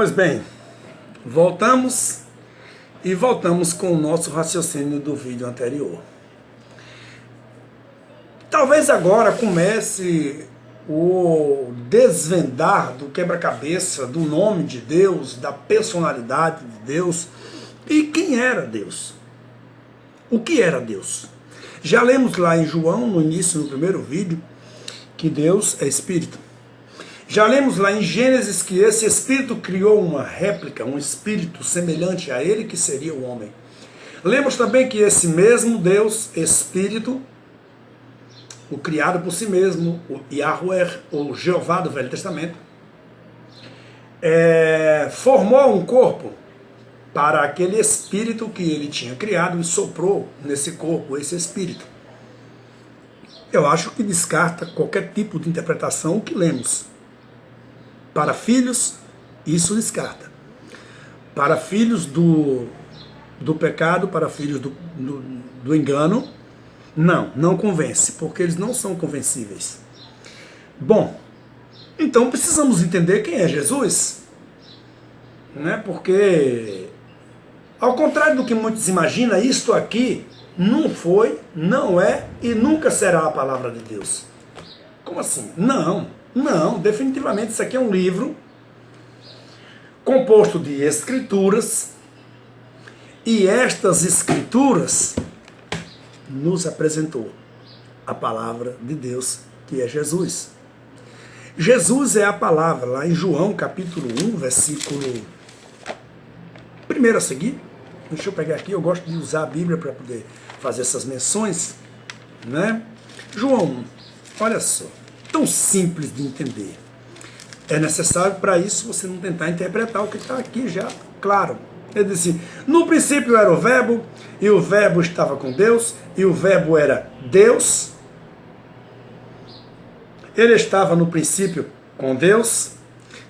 Pois bem, voltamos com o nosso raciocínio do vídeo anterior. Talvez agora comece o desvendar do quebra-cabeça do nome de Deus, da personalidade de Deus e quem era Deus. O que era Deus? Já lemos lá em João, no início, no primeiro vídeo, que Deus é Espírito. Já lemos lá em Gênesis que esse Espírito criou uma réplica, um Espírito semelhante a ele, que seria o homem. Lemos também que esse mesmo Deus, Espírito, o criado por si mesmo, o Yahweh, ou Jeová do Velho Testamento, formou um corpo para aquele Espírito que ele tinha criado e soprou nesse corpo, esse Espírito. Eu acho que descarta qualquer tipo de interpretação que lemos. Para filhos, isso descarta. Para filhos do pecado, para filhos do engano, não convence, porque eles não são convencíveis. Bom, então precisamos entender quem é Jesus, né? Porque, ao contrário do que muitos imaginam, isto aqui não foi, não é e nunca será a palavra de Deus. Como assim? Não, definitivamente isso aqui é um livro composto de escrituras, e estas escrituras nos apresentou a palavra de Deus, que é Jesus. Jesus é a palavra, lá em João capítulo 1, versículo 1 a seguir. Deixa eu pegar aqui, eu gosto de usar a Bíblia para poder fazer essas menções, né? João 1, olha só, tão simples de entender. É necessário para isso você não tentar interpretar o que está aqui já, claro. Ele disse, no princípio era o verbo, e o verbo estava com Deus, e o verbo era Deus. Ele estava no princípio com Deus,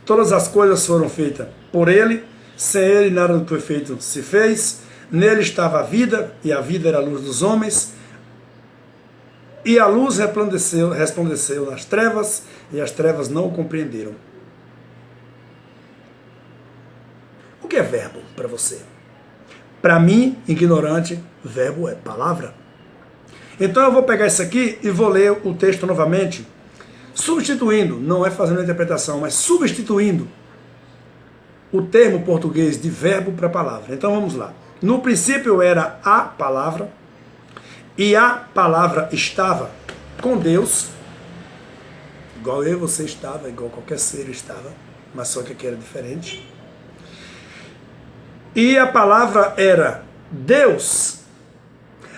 todas as coisas foram feitas por ele, sem ele nada do que foi feito se fez, nele estava a vida, e a vida era a luz dos homens, e a luz resplandeceu nas trevas, e as trevas não o compreenderam. O que é verbo para você? Para mim, ignorante, verbo é palavra. Então eu vou pegar isso aqui e vou ler o texto novamente, substituindo, não é fazendo a interpretação, mas substituindo o termo português de verbo para palavra. Então vamos lá. No princípio era a palavra, e a palavra estava com Deus, igual eu e você estava, igual qualquer ser estava, mas só que aqui era diferente. E a palavra era Deus.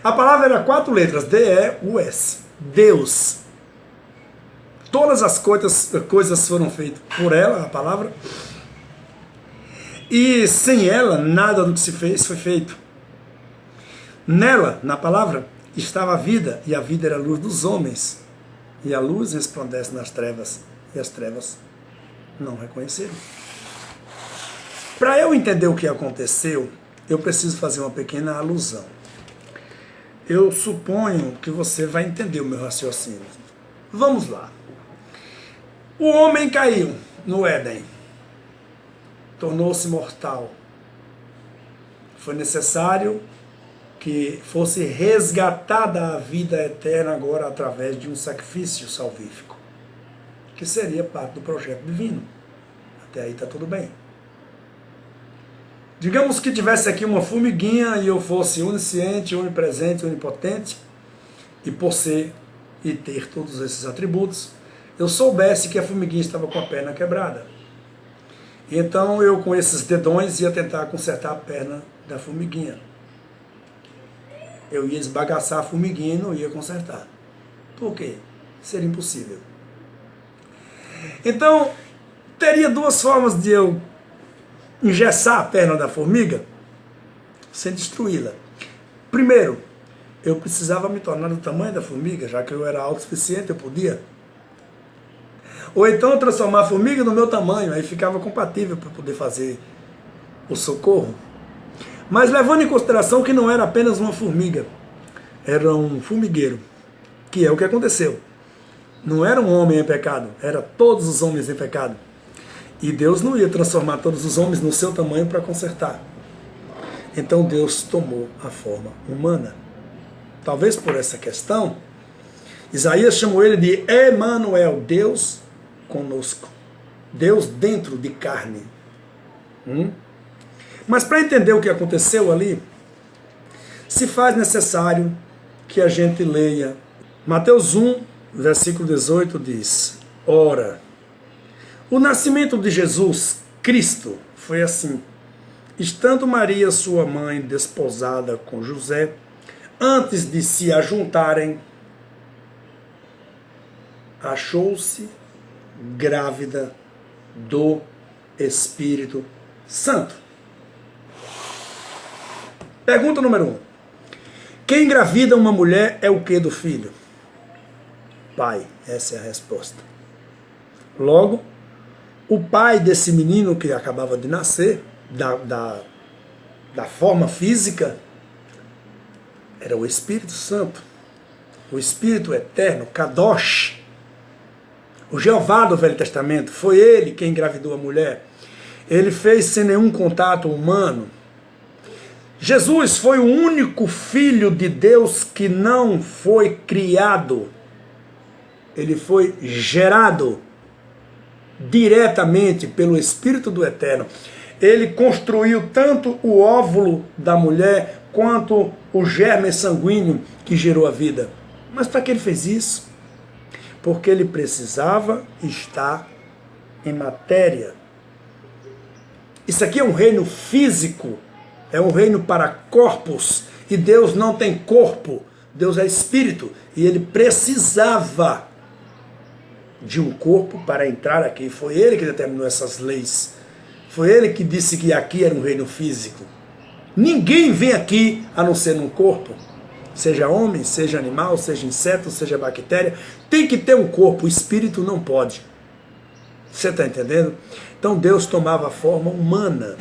A palavra era 4 letras, D-E-U-S. Deus. Todas as coisas foram feitas por ela, a palavra. E sem ela, nada do que se fez foi feito. Nela, na palavra, estava a vida, e a vida era a luz dos homens. E a luz resplandece nas trevas, e as trevas não reconheceram. Para eu entender o que aconteceu, eu preciso fazer uma pequena alusão. Eu suponho que você vai entender o meu raciocínio. Vamos lá. O homem caiu no Éden. Tornou-se mortal. Foi necessário que fosse resgatada a vida eterna agora através de um sacrifício salvífico, que seria parte do projeto divino. Até aí está tudo bem. Digamos que tivesse aqui uma formiguinha e eu fosse onisciente, onipresente, onipotente, e por ser e ter todos esses atributos, eu soubesse que a formiguinha estava com a perna quebrada. Então eu, com esses dedões, ia tentar consertar a perna da formiguinha. Eu ia esbagaçar a formiguinha e não ia consertar. Por quê? Seria impossível. Então, teria 2 formas de eu engessar a perna da formiga sem destruí-la. Primeiro, eu precisava me tornar do tamanho da formiga, já que eu era autossuficiente, eu podia. Ou então transformar a formiga no meu tamanho, aí ficava compatível para poder fazer o socorro. Mas levando em consideração que não era apenas uma formiga, era um formigueiro, que é o que aconteceu. Não era um homem em pecado, era todos os homens em pecado. E Deus não ia transformar todos os homens no seu tamanho para consertar. Então Deus tomou a forma humana. Talvez por essa questão, Isaías chamou ele de Emanuel, Deus conosco. Deus dentro de carne. Mas para entender o que aconteceu ali, se faz necessário que a gente leia. Mateus 1, versículo 18 diz: Ora, o nascimento de Jesus Cristo foi assim. Estando Maria, sua mãe, desposada com José, antes de se ajuntarem, achou-se grávida do Espírito Santo. Pergunta número 1. Quem engravida uma mulher é o que do filho? Pai. Essa é a resposta. Logo, o pai desse menino que acabava de nascer, da forma física, era o Espírito Santo, o Espírito Eterno, Kadosh, o Jeová do Velho Testamento. Foi ele quem engravidou a mulher. Ele fez sem nenhum contato humano. Jesus foi o único filho de Deus que não foi criado. Ele foi gerado diretamente pelo Espírito do Eterno. Ele construiu tanto o óvulo da mulher quanto o germe sanguíneo que gerou a vida. Mas para que ele fez isso? Porque ele precisava estar em matéria. Isso aqui é um reino físico, é um reino para corpos, e Deus não tem corpo, Deus é espírito, e ele precisava de um corpo para entrar aqui. Foi ele que determinou essas leis. Foi ele que disse que aqui era um reino físico. Ninguém vem aqui a não ser num corpo. Seja homem, seja animal, seja inseto, seja bactéria. Tem que ter um corpo, o espírito não pode. Você está entendendo? Então Deus tomava forma humana.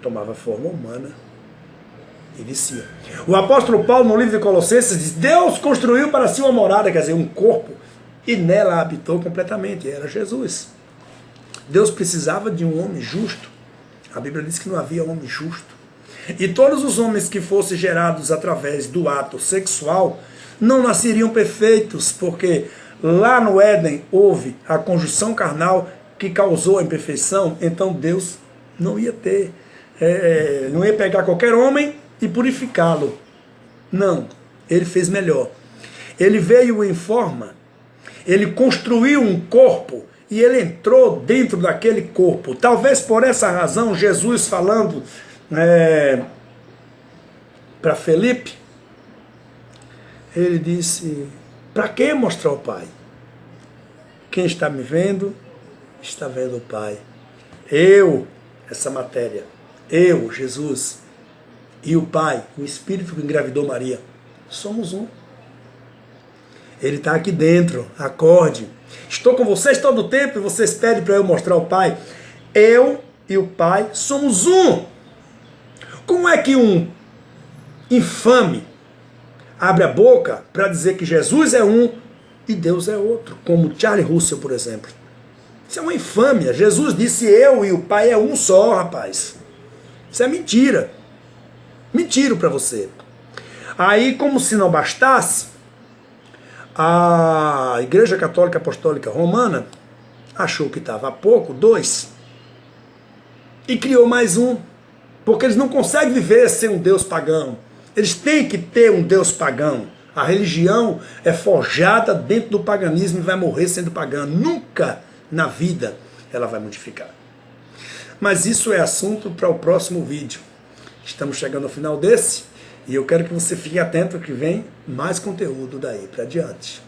Tomava forma humana e descia. O apóstolo Paulo, no livro de Colossenses, diz: Deus construiu para si uma morada, quer dizer, um corpo, e nela habitou completamente, era Jesus. Deus precisava de um homem justo. A Bíblia diz que não havia homem justo. E todos os homens que fossem gerados através do ato sexual não nasceriam perfeitos, porque lá no Éden houve a conjunção carnal que causou a imperfeição. Então Deus não ia ter, não ia pegar qualquer homem e purificá-lo. Não, ele fez melhor. Ele veio em forma, ele construiu um corpo e ele entrou dentro daquele corpo. Talvez por essa razão, Jesus falando para Felipe, ele disse: para que mostrar o Pai? Quem está me vendo, está vendo o Pai. Eu, essa matéria, eu, Jesus, e o Pai, o Espírito que engravidou Maria, somos um. Ele está aqui dentro, acorde. Estou com vocês todo o tempo e vocês pedem para eu mostrar o Pai. Eu e o Pai somos um. Como é que um infame abre a boca para dizer que Jesus é um e Deus é outro? Como Charlie Russell, por exemplo. Isso é uma infâmia. Jesus disse: eu e o Pai é um só, rapaz. Isso é mentira. Mentira para você. Aí, como se não bastasse, a Igreja Católica Apostólica Romana achou que estava a pouco, 2, e criou mais um, porque eles não conseguem viver sem um Deus pagão. Eles têm que ter um Deus pagão. A religião é forjada dentro do paganismo e vai morrer sendo pagã. Nunca na vida ela vai modificar. Mas isso é assunto para o próximo vídeo. Estamos chegando ao final desse. E eu quero que você fique atento que vem mais conteúdo daí para diante.